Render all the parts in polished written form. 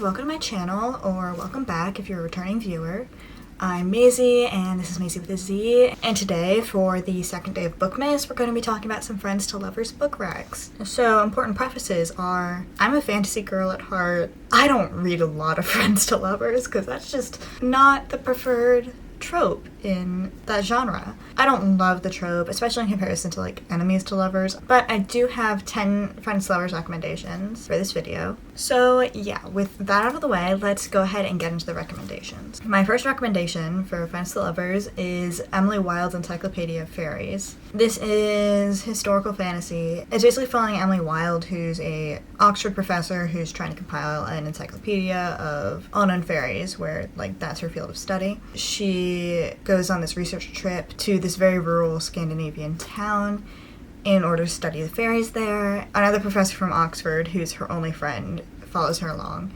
welcome to my channel, or welcome back if you're a returning viewer. I'm Maisie, and this is Maisie with a Z, and today, for the second day of bookmas, we're going to be talking about some Friends to Lovers book racks. So, important prefaces are, I'm a fantasy girl at heart. I don't read a lot of Friends to Lovers, because that's just not the preferred trope in that genre. I don't love the trope, especially in comparison to like enemies to lovers, but I do have 10 Friends to Lovers recommendations for this video. So yeah, with that out of the way, let's go ahead and get into the recommendations. My first recommendation for Friends to Lovers is Emily Wilde's Encyclopedia of Fairies. This is historical fantasy. It's basically following Emily Wilde, who's a Oxford professor who's trying to compile an encyclopedia of unknown fairies, where like that's her field of study. She goes on this research trip to this very rural Scandinavian town in order to study the fairies there. Another professor from Oxford, who's her only friend, follows her along.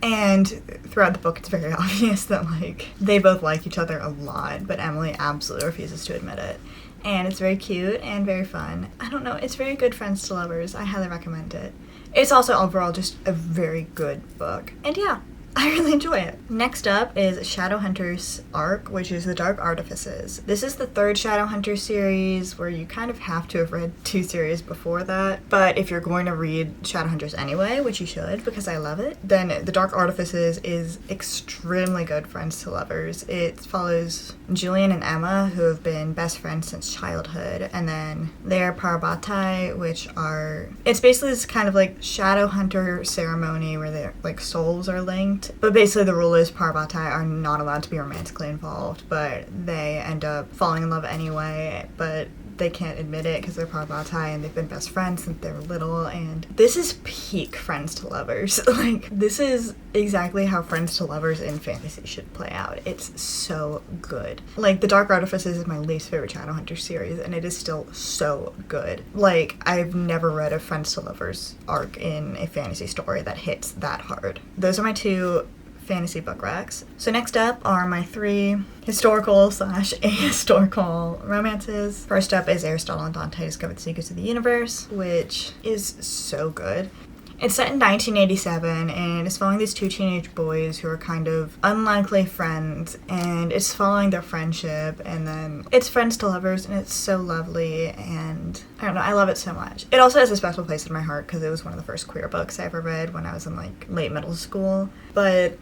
And throughout the book, it's very obvious that like they both like each other a lot, but Emily absolutely refuses to admit it. And it's very cute and very fun. I don't know, it's very good Friends to Lovers. I highly recommend it. It's also overall just a very good book. And yeah, I really enjoy it. Next up is Shadowhunter's arc, which is The Dark Artifices. This is the third Shadowhunter series, where you kind of have to have read 2 series before that. But if you're going to read Shadowhunters anyway, which you should because I love it, then The Dark Artifices is extremely good Friends to Lovers. It follows Julian and Emma, who have been best friends since childhood, and then their Parvati, which are... It's basically this kind of like Shadowhunter ceremony where their like souls are linked. But basically the rule is Parvati are not allowed to be romantically involved, but they end up falling in love anyway, but they can't admit it because they're Parvati and they've been best friends since they were little, and this is peak Friends to Lovers. Like, this is exactly how Friends to Lovers in fantasy should play out. It's so good. Like, The Dark Artifices is my least favorite Shadowhunter series, and it is still so good. Like, I've never read a Friends to Lovers arc in a fantasy story that hits that hard. Those are my 2 fantasy book racks. So next up are my 3 historical/ahistorical romances. First up is Aristotle and Dante Discover the Secrets of the Universe, which is so good. It's set in 1987, and it's following these 2 teenage boys who are kind of unlikely friends, and it's following their friendship, and then it's Friends to Lovers, and it's so lovely, and I don't know, I love it so much. It also has a special place in my heart because it was one of the first queer books I ever read when I was in like late middle school, but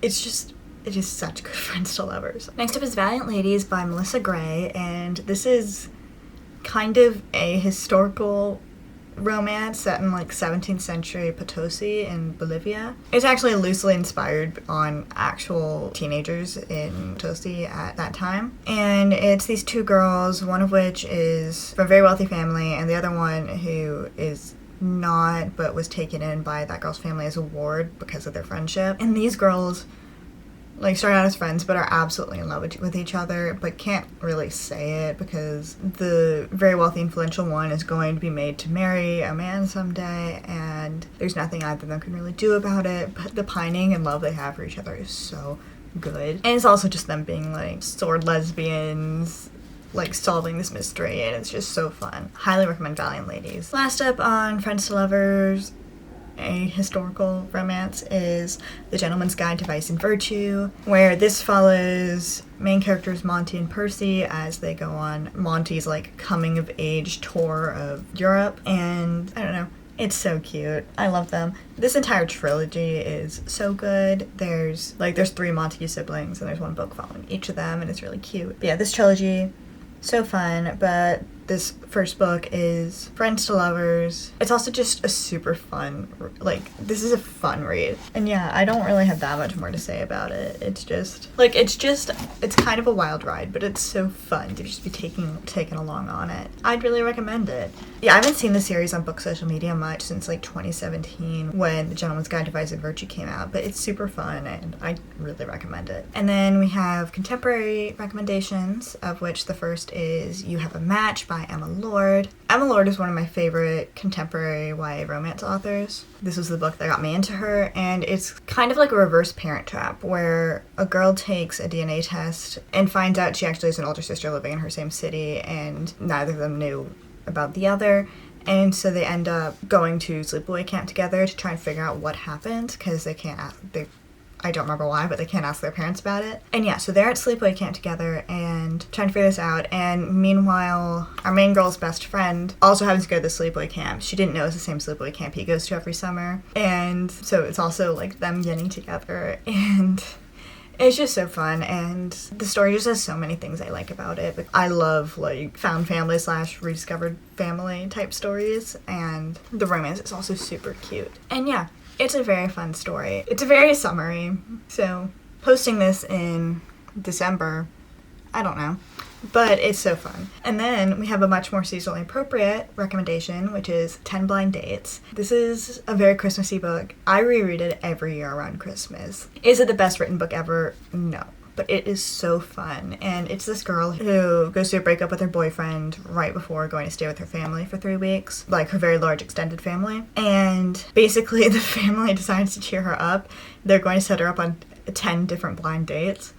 it is such good Friends to Lovers. Next up is Valiant Ladies by Melissa Gray, and this is kind of a historical romance set in like 17th century Potosi in Bolivia. It's actually loosely inspired on actual teenagers in Potosi at that time. And it's these 2 girls, one of which is from a very wealthy family, and the other one who is not, but was taken in by that girl's family as a ward because of their friendship. And these girls like start out as friends but are absolutely in love with each other, but can't really say it because the very wealthy influential one is going to be made to marry a man someday, and there's nothing either of them can really do about it, but the pining and love they have for each other is so good. And it's also just them being like sword lesbians, like solving this mystery, and it's just so fun. Highly recommend Valiant Ladies. Last up on Friends to Lovers, a historical romance, is The Gentleman's Guide to Vice and Virtue, where this follows main characters Monty and Percy as they go on Monty's like coming of age tour of Europe, and I don't know, it's so cute. I love them. This entire trilogy is so good. There's 3 Montague siblings, and there's 1 book following each of them, and it's really cute. But yeah, this trilogy, so fun, but this first book is Friends to Lovers. It's also just a super fun, like, this is a fun read. And yeah, I don't really have that much more to say about it. It's kind of a wild ride, but it's so fun to just be taken along on it. I'd really recommend it. Yeah, I haven't seen the series on book social media much since like 2017 when The Gentleman's Guide to Vice and Virtue came out, but it's super fun and I really recommend it. And then we have contemporary recommendations, of which the first is You Have a Match by Emma Lord. Emma Lord is one of my favorite contemporary YA romance authors. This was the book that got me into her, and it's kind of like a reverse Parent Trap, where a girl takes a DNA test and finds out she actually has an older sister living in her same city, and neither of them knew about the other, And so they end up going to sleepaway camp together to try and figure out what happened, because they can't ask, I don't remember why, but they can't ask their parents about it. And yeah, so they're at sleepaway camp together and trying to figure this out. And meanwhile, our main girl's best friend also happens to go to the sleepaway camp. She didn't know it's the same sleepaway camp he goes to every summer. And so it's also like them getting together, and it's just so fun, and the story just has so many things I like about it. I love like found family / rediscovered family type stories, and the romance is also super cute. And yeah, it's a very fun story. It's very summery, so posting this in December, I don't know, but it's so fun. And then we have a much more seasonally appropriate recommendation, which is 10 Blind Dates. This is a very Christmassy book. I reread it every year around Christmas. Is it the best written book ever? No. But it is so fun, and it's this girl who goes through a breakup with her boyfriend right before going to stay with her family for 3 weeks, like her very large extended family. And basically the family decides to cheer her up. They're going to set her up on 10 different blind dates,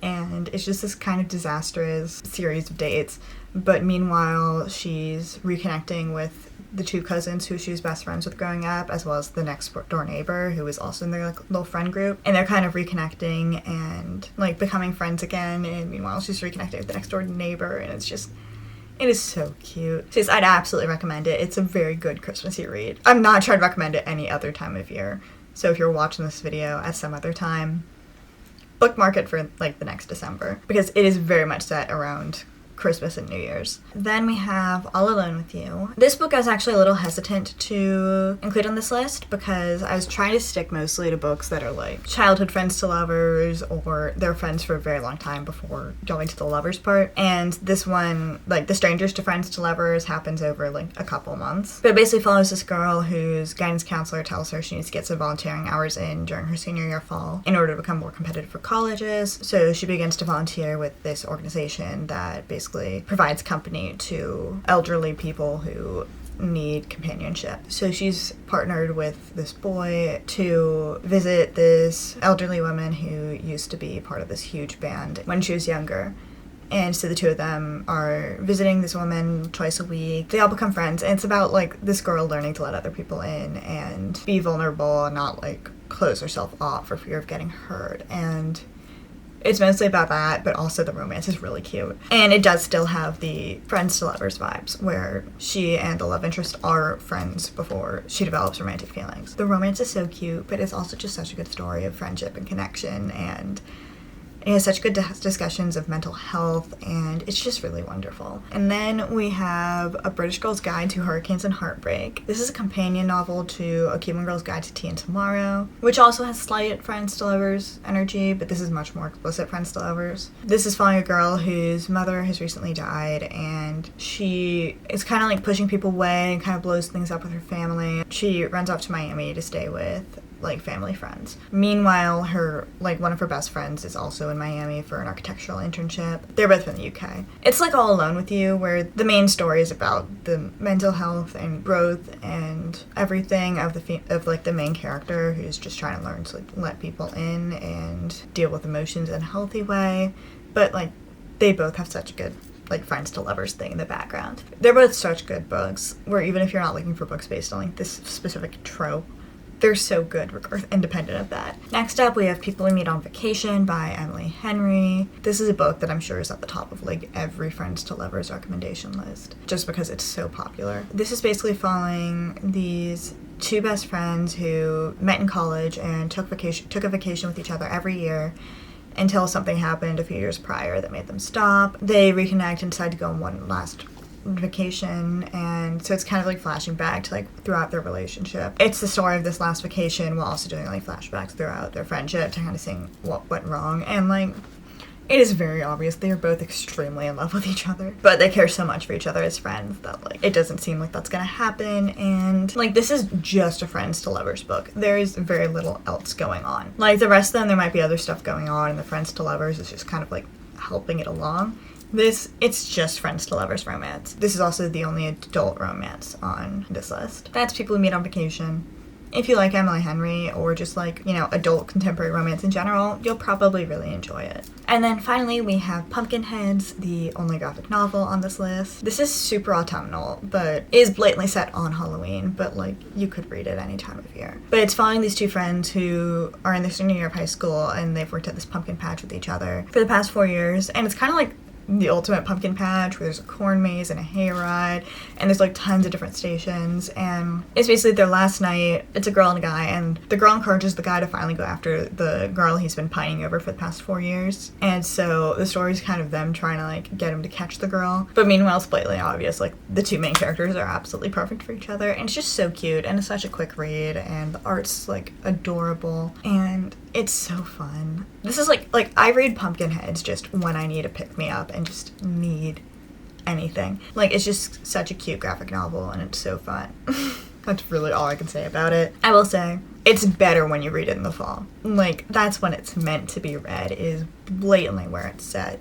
and it's just this kind of disastrous series of dates. But meanwhile, she's reconnecting with the 2 cousins who she was best friends with growing up, as well as the next door neighbor who was also in their like little friend group, and they're kind of reconnecting and like becoming friends again. And meanwhile, she's reconnecting with the next door neighbor, and it is so cute. So I'd absolutely recommend it. It's a very good Christmassy read. I'm not trying to recommend it any other time of year, so if you're watching this video at some other time, bookmark it for like the next December, because it is very much set around Christmas and New Year's. Then we have All Alone with You. This book I was actually a little hesitant to include on this list, because I was trying to stick mostly to books that are like childhood friends to lovers, or they're friends for a very long time before going to the lovers part. And this one, like the strangers to friends to lovers, happens over like a couple months. But it basically follows this girl whose guidance counselor tells her she needs to get some volunteering hours in during her senior year fall in order to become more competitive for colleges. So she begins to volunteer with this organization that basically provides company to elderly people who need companionship. So she's partnered with this boy to visit this elderly woman who used to be part of this huge band when she was younger. And so the 2 of them are visiting this woman twice a week. They all become friends, and it's about like this girl learning to let other people in and be vulnerable and not like close herself off for fear of getting hurt. And it's mostly about that, but also the romance is really cute. And it does still have the friends to lovers vibes, where she and the love interest are friends before she develops romantic feelings. The romance is so cute, but it's also just such a good story of friendship and connection, and it has such good discussions of mental health, and it's just really wonderful. And then we have A British Girl's Guide to Hurricanes and Heartbreak. This is a companion novel to A Cuban Girl's Guide to Tea and Tomorrow, which also has slight friends to lovers energy, but this is much more explicit friends to lovers. This is following a girl whose mother has recently died, and she is kind of like pushing people away and kind of blows things up with her family. She runs off to Miami to stay with like family friends. Meanwhile, her like one of her best friends is also in Miami for an architectural internship. They're both in the UK. It's like All Alone with You, where the main story is about the mental health and growth and everything of the main character, who's just trying to learn to like let people in and deal with emotions in a healthy way. But like they both have such a good like friends to lovers thing in the background. They're both such good books, where even if you're not looking for books based on like this specific trope, they're so good independent of that. Next up, we have People We Meet on Vacation by Emily Henry. This is a book that I'm sure is at the top of like every friends to lovers recommendation list, just because it's so popular. This is basically following these 2 best friends who met in college and took a vacation with each other every year until something happened a few years prior that made them stop. They reconnect and decide to go on one last vacation, and so it's kind of like flashing back to like throughout their relationship. It's the story of this last vacation while also doing like flashbacks throughout their friendship to kind of seeing what went wrong. And like it is very obvious they are both extremely in love with each other, but they care so much for each other as friends that like it doesn't seem like that's gonna happen. And like this is just a friends to lovers book. There is very little else going on. Like the rest of them, there might be other stuff going on, and the friends to lovers is just kind of like helping it along. It's just friends to lovers romance. This is also the only adult romance on this list. That's People We Meet on Vacation. if you like Emily Henry or just like, you know, adult contemporary romance in general, you'll probably really enjoy it. And then finally we have Pumpkinheads, the only graphic novel on this list. This is super autumnal, but is blatantly set on Halloween, but like you could read it any time of year. But it's following these two friends who are in their senior year of high school and they've worked at this pumpkin patch with each other for the past 4 years, and it's kind of like the ultimate pumpkin patch where there's a corn maze and a hayride and there's like tons of different stations, and it's basically their last night. It's a girl and a guy, and the girl encourages the guy to finally go after the girl he's been pining over for the past 4 years, and so the story's kind of them trying to like get him to catch the girl, but meanwhile it's blatantly obvious like the two main characters are absolutely perfect for each other, and it's just so cute, and it's such a quick read, and the art's like adorable, and it's so fun. This is like I read Pumpkinheads just when I need a pick-me-up and just need anything. Like, it's just such a cute graphic novel, and it's so fun. That's really all I can say about it. I will say, it's better when you read it in the fall. Like, that's when it's meant to be read, is blatantly where it's set.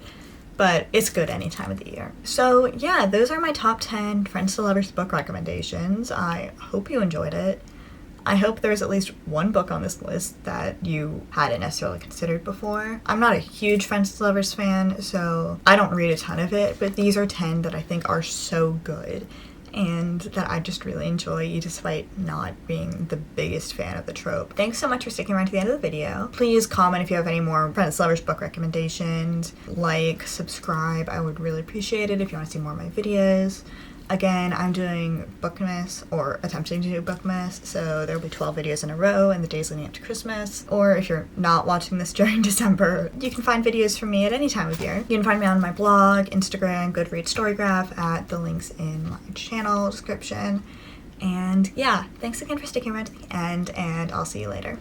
But it's good any time of the year. So yeah, those are my top 10 Friends to Lovers book recommendations. I hope you enjoyed it. I hope there's at least one book on this list that you hadn't necessarily considered before. I'm not a huge Friends to Lovers fan, so I don't read a ton of it, but these are 10 that I think are so good and that I just really enjoy, despite not being the biggest fan of the trope. Thanks so much for sticking around to the end of the video. Please comment if you have any more Friends to Lovers book recommendations. Like, subscribe. I would really appreciate it if you want to see more of my videos. Again, I'm doing bookmas, or attempting to do bookmas, so there will be 12 videos in a row in the days leading up to Christmas. Or if you're not watching this during December, you can find videos from me at any time of year. You can find me on my blog, Instagram, Goodreads, Storygraph, at the links in my channel description. And yeah, thanks again for sticking around to the end, and I'll see you later.